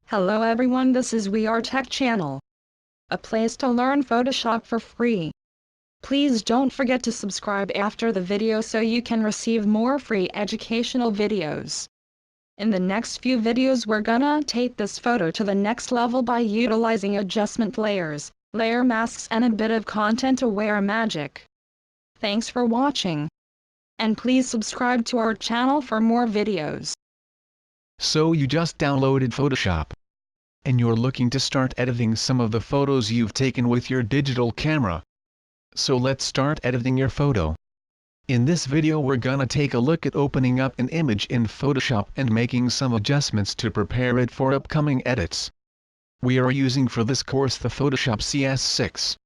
Hello everyone, this is We Are Tech channel, a place to learn Photoshop for free. Please don't forget to subscribe after the video so you can receive more free educational videos. In the next few videos we're gonna take this photo to the next level by utilizing adjustment layers, layer masks and a bit of content-aware magic. Thanks for watching. And please subscribe to our channel for more videos. So you just downloaded Photoshop, and you're looking to start editing some of the photos you've taken with your digital camera. So let's start editing your photo. In this video we're gonna take a look at opening up an image in Photoshop and making some adjustments to prepare it for upcoming edits. We are using for this course the Photoshop CS6.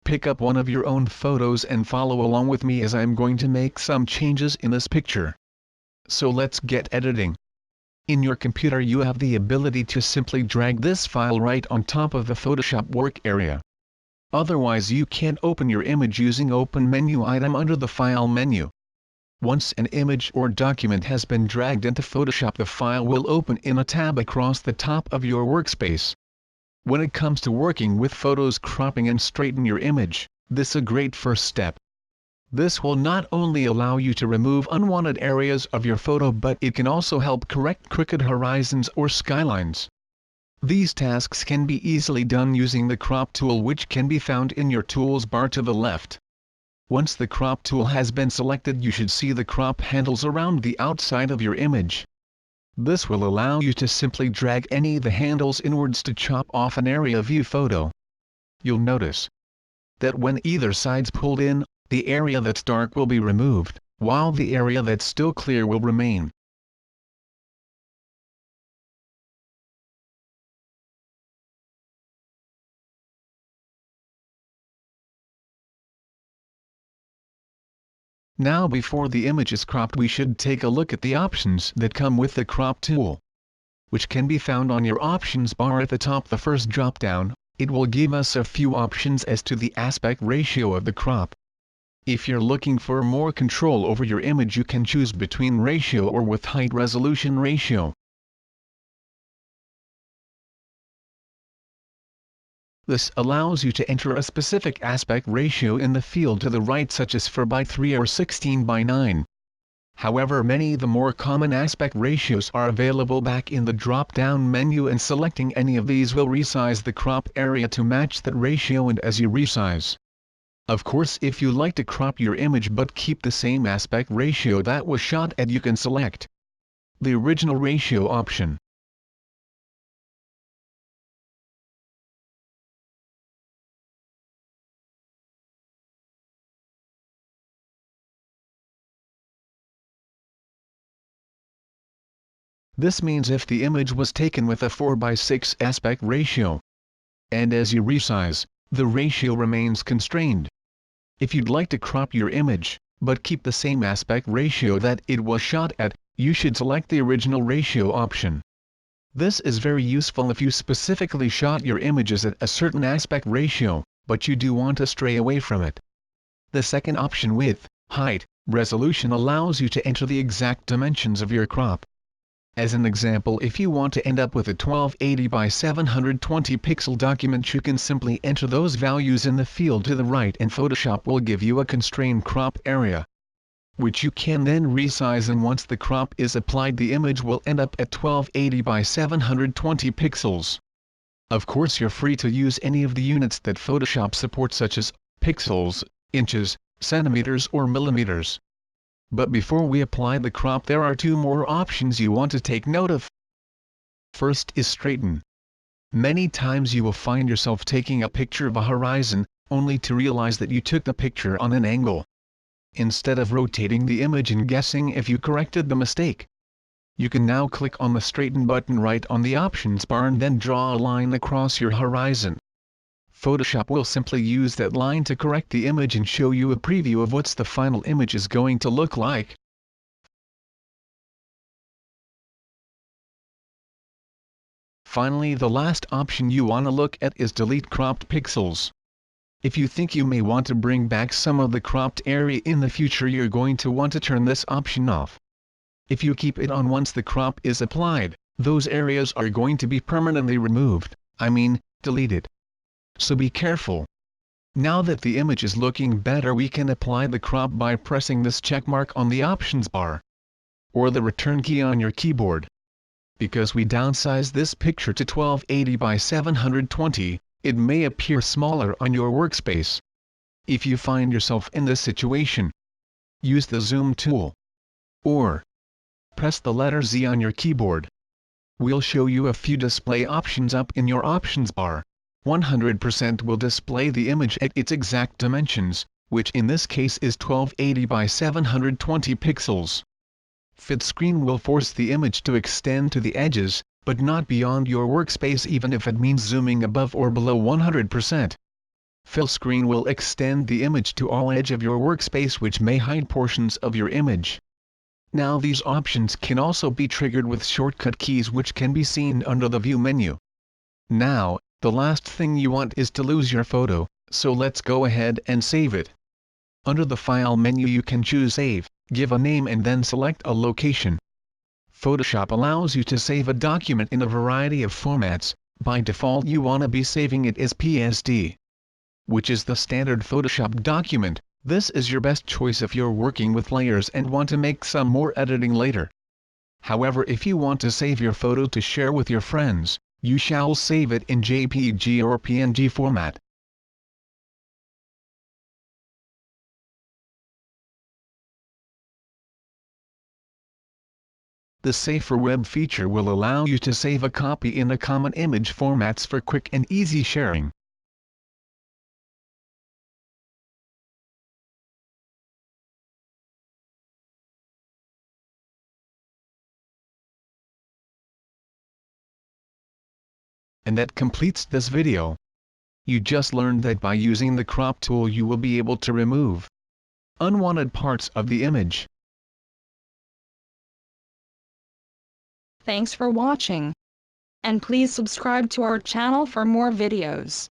Pick up one of your own photos and follow along with me as I'm going to make some changes in this picture. So let's get editing. In your computer you have the ability to simply drag this file right on top of the Photoshop work area. Otherwise you can open your image using Open menu item under the File menu. Once an image or document has been dragged into Photoshop, the file will open in a tab across the top of your workspace. When it comes to working with photos, cropping and straighten your image, this is a great first step. This will not only allow you to remove unwanted areas of your photo, but it can also help correct crooked horizons or skylines. These tasks can be easily done using the crop tool, which can be found in your tools bar to the left. Once the crop tool has been selected, you should see the crop handles around the outside of your image. This will allow you to simply drag any of the handles inwards to chop off an area of your photo. You'll notice that when either side's pulled in, the area that's dark will be removed, while the area that's still clear will remain. Now before the image is cropped, we should take a look at the options that come with the crop tool, which can be found on your options bar at the top. The first drop down, it will give us a few options as to the aspect ratio of the crop. If you're looking for more control over your image, you can choose between ratio or with height resolution ratio. This allows you to enter a specific aspect ratio in the field to the right, such as 4:3 or 16:9. However, many of the more common aspect ratios are available back in the drop-down menu, and selecting any of these will resize the crop area to match that ratio. And as you resize, of course, if you like to crop your image but keep the same aspect ratio that was shot at, you can select the original ratio option. This means if the image was taken with a 4:6 aspect ratio, and as you resize, the ratio remains constrained. If you'd like to crop your image, but keep the same aspect ratio that it was shot at, you should select the original ratio option. This is very useful if you specifically shot your images at a certain aspect ratio, but you do want to stray away from it. The second option, with height resolution, allows you to enter the exact dimensions of your crop. As an example, if you want to end up with a 1280 by 720 pixel document, you can simply enter those values in the field to the right, and Photoshop will give you a constrained crop area, which you can then resize, and once the crop is applied, the image will end up at 1280 by 720 pixels. Of course, you're free to use any of the units that Photoshop supports, such as pixels, inches, centimeters or millimeters. But before we apply the crop, there are two more options you want to take note of. First is straighten. Many times you will find yourself taking a picture of a horizon, only to realize that you took the picture on an angle. Instead of rotating the image and guessing if you corrected the mistake, you can now click on the straighten button right on the options bar and then draw a line across your horizon. Photoshop will simply use that line to correct the image and show you a preview of what the final image is going to look like. Finally, the last option you want to look at is delete cropped pixels. If you think you may want to bring back some of the cropped area in the future, you're going to want to turn this option off. If you keep it on once the crop is applied, those areas are going to be permanently removed, deleted. So be careful. Now that the image is looking better, we can apply the crop by pressing this check mark on the options bar, or the return key on your keyboard. Because we downsized this picture to 1280 by 720, it may appear smaller on your workspace. If you find yourself in this situation, use the zoom tool, or press the letter Z on your keyboard. We'll show you a few display options up in your options bar. 100% will display the image at its exact dimensions, which in this case is 1280 by 720 pixels. Fit screen will force the image to extend to the edges, but not beyond your workspace even if it means zooming above or below 100%. Fill screen will extend the image to all edge of your workspace, which may hide portions of your image. Now these options can also be triggered with shortcut keys which can be seen under the View menu. Now, the last thing you want is to lose your photo, so let's go ahead and save it. Under the File menu you can choose Save, give a name and then select a location. Photoshop allows you to save a document in a variety of formats. By default you want to be saving it as PSD, which is the standard Photoshop document. This is your best choice if you're working with layers and want to make some more editing later. However, if you want to save your photo to share with your friends, you shall save it in JPG or PNG format. The Save for Web feature will allow you to save a copy in a common image formats for quick and easy sharing. And that completes this video. You just learned that by using the crop tool you will be able to remove unwanted parts of the image. Thanks for watching. And please subscribe to our channel for more videos.